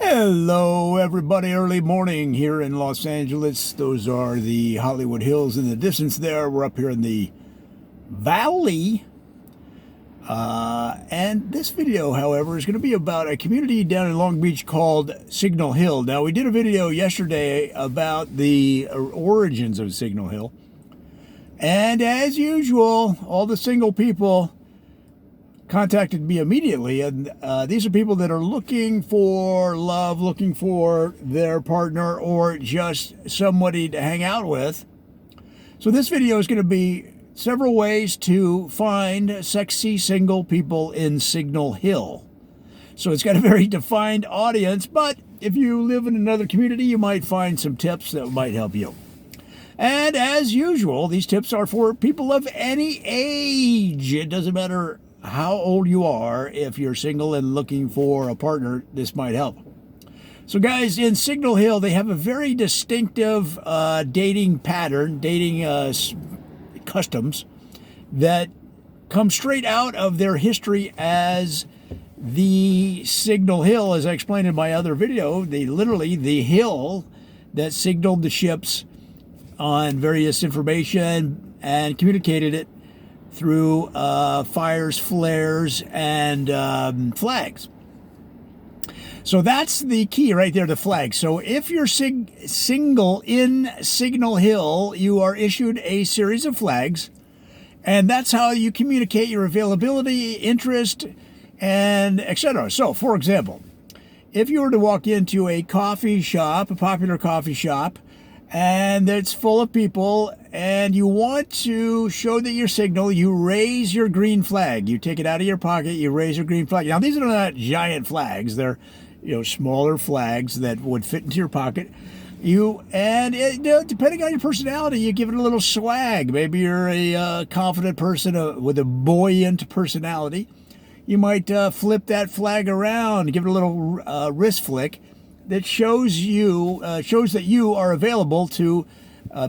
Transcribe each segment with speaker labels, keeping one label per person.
Speaker 1: Hello, everybody. Early morning here in Los Angeles. Those are the Hollywood Hills in the distance there. We're up here in the valley. And this video, however, is going to be about a community down in Long Beach called Signal Hill. Now, we did a video yesterday about the origins of Signal Hill. And as usual, all the single people contacted me immediately, and these are people that are looking for love, looking for their partner, or just somebody to hang out with. So this video is going to be several ways to find sexy single people in Signal Hill. So it's got a very defined audience, but if you live in another community, you might find some tips that might help you. And as usual, these tips are for people of any age. It doesn't matter how old you are. If you're single and looking for a partner, this might help. So guys, in Signal Hill, they have a very distinctive dating pattern, dating customs that come straight out of their history as the Signal Hill, as I explained in my other video, literally the hill that signaled the ships on various information and communicated it through fires, flares, and flags. So that's the key right there, the flag. So if you're single in Signal Hill, you are issued a series of flags, and that's how you communicate your availability, interest, and etc. So, for example, if you were to walk into a coffee shop, a popular coffee shop, and it's full of people, and you want to show that you're Signal, you raise your green flag. You take it out of your pocket, you raise your green flag. Now, these are not giant flags. They're, smaller flags that would fit into your pocket. Depending on your personality, you give it a little swag. Maybe you're a confident person with a buoyant personality. You might flip that flag around, give it a little wrist flick that shows that you are available to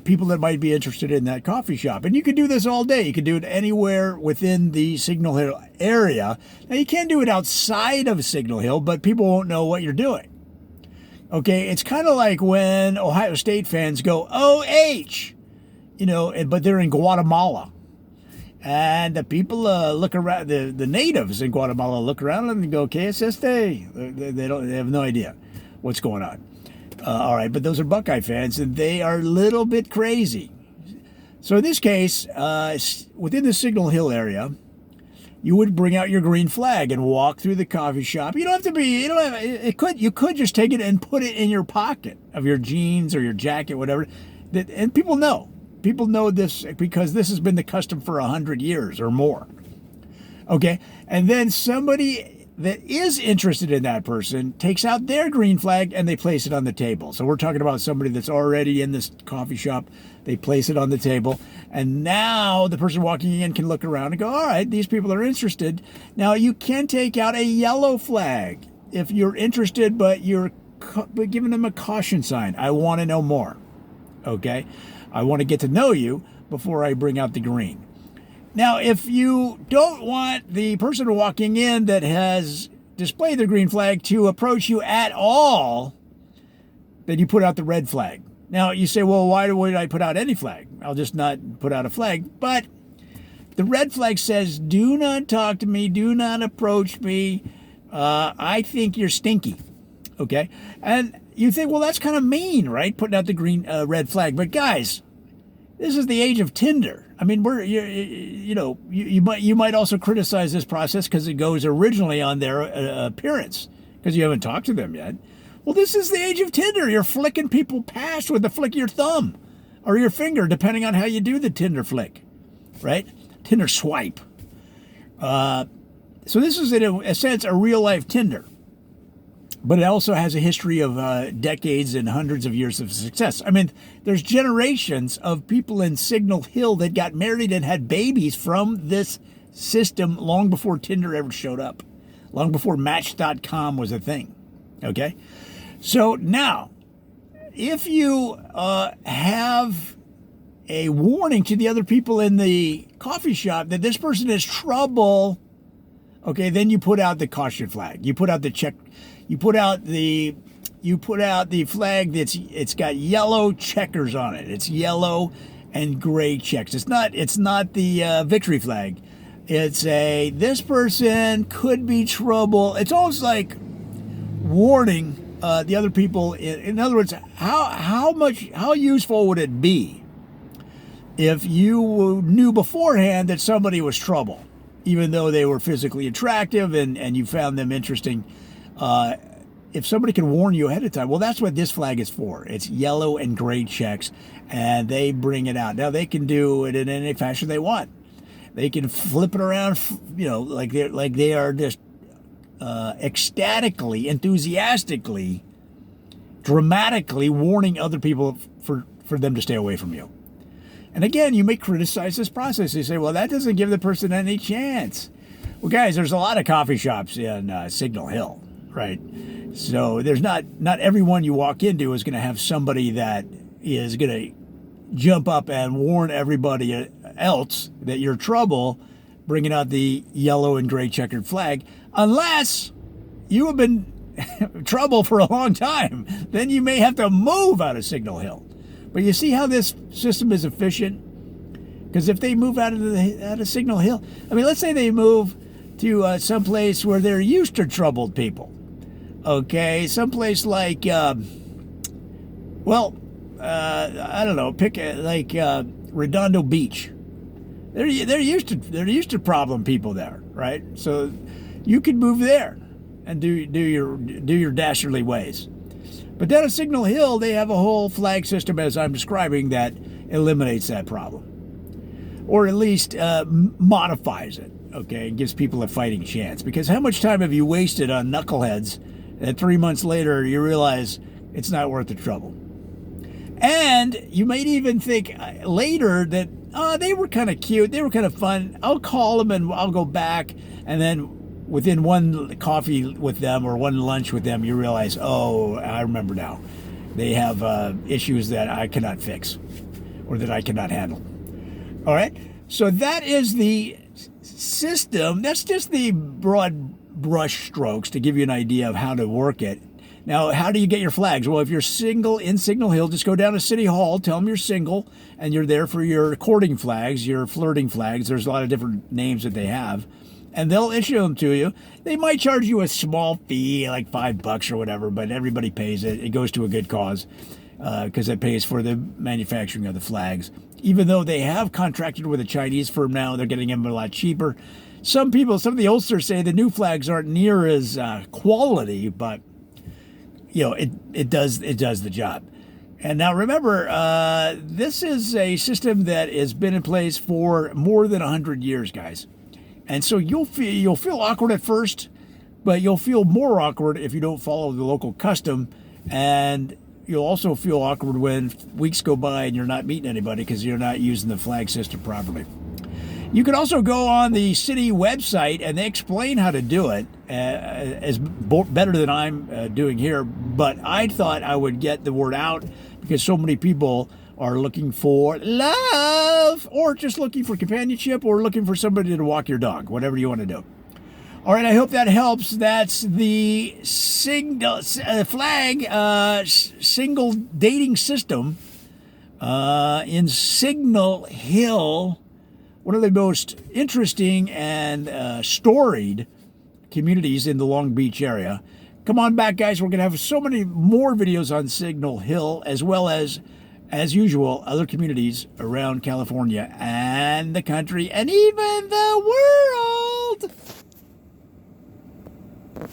Speaker 1: people that might be interested in that coffee shop. And you can do this all day. You can do it anywhere within the Signal Hill area. Now, you can do it outside of Signal Hill, but people won't know what you're doing. Okay, it's kind of like when Ohio State fans go, OH, but they're in Guatemala. And the people look around, the natives in Guatemala look around and go, ¿Qué es este? They have no idea what's going on. All right, but those are Buckeye fans, and they are a little bit crazy. So in this case, within the Signal Hill area, you would bring out your green flag and walk through the coffee shop. You could just take it and put it in your pocket of your jeans or your jacket, whatever. And people know. People know this because this has been the custom for 100 years or more. Okay, and then somebody that is interested in that person takes out their green flag and they place it on the table. So we're talking about somebody that's already in this coffee shop. They place it on the table, and now the person walking in can look around and go, all right, these people are interested. Now, you can take out a yellow flag if you're interested, but you're giving them a caution sign. I want to know more. Okay, I want to get to know you before I bring out the green. Now, if you don't want the person walking in that has displayed the green flag to approach you at all, then you put out the red flag. Now, you say, well, why would I put out any flag? I'll just not put out a flag. But the red flag says, do not talk to me, do not approach me. I think you're stinky. Okay? And you think, well, that's kind of mean, right? Putting out the red flag. But guys, this is the age of Tinder. I mean, you might also criticize this process because it goes originally on their appearance because you haven't talked to them yet. Well, this is the age of Tinder. You're flicking people past with the flick of your thumb or your finger, depending on how you do the Tinder flick, right? Tinder swipe. So this is, in a sense, a real-life Tinder. But it also has a history of decades and hundreds of years of success. I mean, there's generations of people in Signal Hill that got married and had babies from this system long before Tinder ever showed up, long before Match.com was a thing, okay? So now, if you have a warning to the other people in the coffee shop that this person is trouble, okay, then you put out the caution flag. You put out the check. You put out the you put out the flag it's got yellow checkers on it. It's yellow and gray checks. It's not the victory flag. It's this person could be trouble. It's almost like warning the other people. In other words, how useful would it be if you knew beforehand that somebody was trouble, even though they were physically attractive and you found them interesting? If somebody can warn you ahead of time, well, that's what this flag is for. It's yellow and gray checks, and they bring it out. Now, they can do it in any fashion they want. They can flip it around, like they are just ecstatically, enthusiastically, dramatically warning other people for them to stay away from you. And again, you may criticize this process. You say, well, that doesn't give the person any chance. Well, guys, there's a lot of coffee shops in Signal Hill, right? So there's not everyone you walk into is going to have somebody that is going to jump up and warn everybody else that you're trouble, bringing out the yellow and gray checkered flag, unless you have been trouble for a long time. Then you may have to move out of Signal Hill. But you see how this system is efficient? Because if they move out of Signal Hill, I mean, let's say they move to someplace where they're used to troubled people. Okay, someplace like, I don't know, pick Redondo Beach. They're used to problem people there, right? So you could move there and do your dastardly ways. But down at Signal Hill, they have a whole flag system, as I'm describing, that eliminates that problem, or at least modifies it. Okay, and gives people a fighting chance. Because how much time have you wasted on knuckleheads that 3 months later you realize it's not worth the trouble? And you might even think later that, they were kind of cute, they were kind of fun, I'll call them and I'll go back. And then within one coffee with them or one lunch with them, you realize, oh, I remember now. They have issues that I cannot fix or that I cannot handle. All right? So that is the system. That's just the broad brush strokes to give you an idea of how to work it. Now, how do you get your flags? Well, if you're single in Signal Hill, just go down to City Hall, tell them you're single, and you're there for your courting flags, your flirting flags. There's a lot of different names that they have, and they'll issue them to you. They might charge you a small fee, like $5 or whatever, but everybody pays it. It goes to a good cause because it pays for the manufacturing of the flags. Even though they have contracted with a Chinese firm now, they're getting them a lot cheaper. Some of the oldsters say the new flags aren't near as quality, but it does the job. And now remember, this is a system that has been in place for more than 100 years, guys. And so you'll feel awkward at first, but you'll feel more awkward if you don't follow the local custom. And you'll also feel awkward when weeks go by and you're not meeting anybody because you're not using the flag system properly. You can also go on the city website and they explain how to do it better than I'm doing here. But I thought I would get the word out because so many people are looking for love or just looking for companionship or looking for somebody to walk your dog, whatever you want to do. All right, I hope that helps. That's the flag single dating system in Signal Hill, one of the most interesting and storied communities in the Long Beach area. Come on back, guys. We're going to have so many more videos on Signal Hill, as well as usual, other communities around California and the country and even the world.